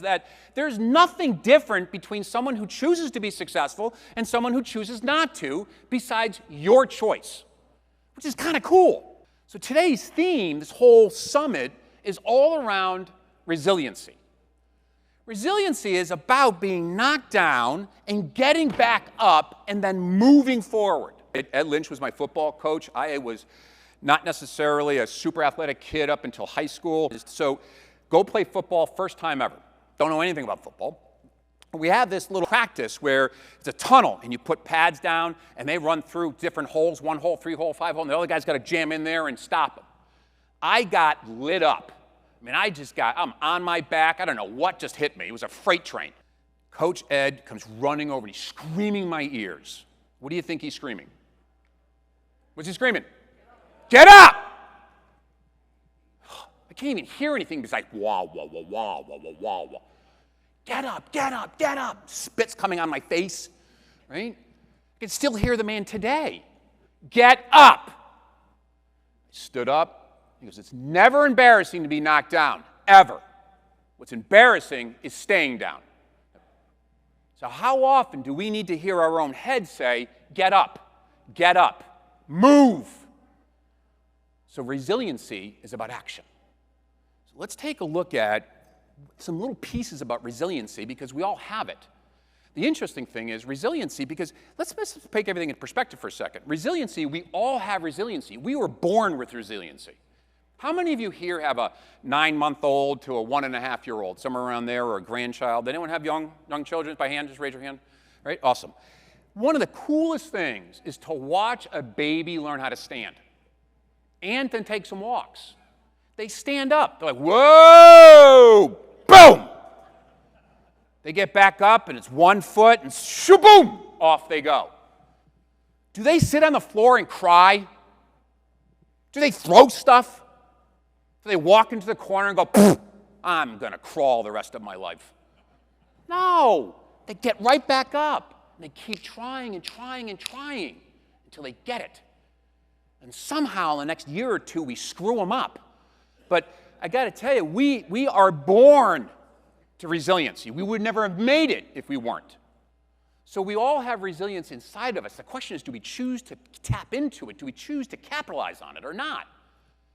that there's nothing different between someone who chooses to be successful and someone who chooses not to, besides your choice, which is kind of cool. So today's theme, this whole summit, is all around resiliency. Resiliency is about being knocked down and getting back up and then moving forward. Ed Lynch was my football coach. I was not necessarily a super athletic kid up until high school. So go play football, first time ever. Don't know anything about football. We have this little practice where it's a tunnel, and you put pads down, and they run through different holes, 1 hole, 3 hole, 5 hole, and the other guy's got to jam in there and stop them. I got lit up. I mean, I'm on my back. I don't know what just hit me. It was a freight train. Coach Ed comes running over, and he's screaming in my ears. What do you think he's screaming? What's he screaming? Get up! I can't even hear anything besides wah, wah, wah, wah, wah, wah, wah, wah. Get up, get up, get up. Spit's coming on my face, right? I can still hear the man today. Get up. I stood up. He goes, it's never embarrassing to be knocked down, ever. What's embarrassing is staying down. So how often do we need to hear our own head say, get up, move? So resiliency is about action. So let's take a look at some little pieces about resiliency because we all have it. The interesting thing is resiliency, because let's take everything in perspective for a second. Resiliency, we all have resiliency. We were born with resiliency. How many of you here have a 9-month-old to a 1.5-year-old, somewhere around there, or a grandchild? Does anyone have young children? By hand, just raise your hand. Right? Awesome. One of the coolest things is to watch a baby learn how to stand and then take some walks. They stand up. They're like, whoa, boom. They get back up, and it's 1 foot, and shoo-boom, off they go. Do they sit on the floor and cry? Do they throw stuff? Do they walk into the corner and go, I'm going to crawl the rest of my life? No. They get right back up, and they keep trying and trying and trying until they get it. And somehow, in the next year or two, we screw them up. But I got to tell you, we are born to resiliency. We would never have made it if we weren't. So we all have resilience inside of us. The question is, do we choose to tap into it? Do we choose to capitalize on it or not?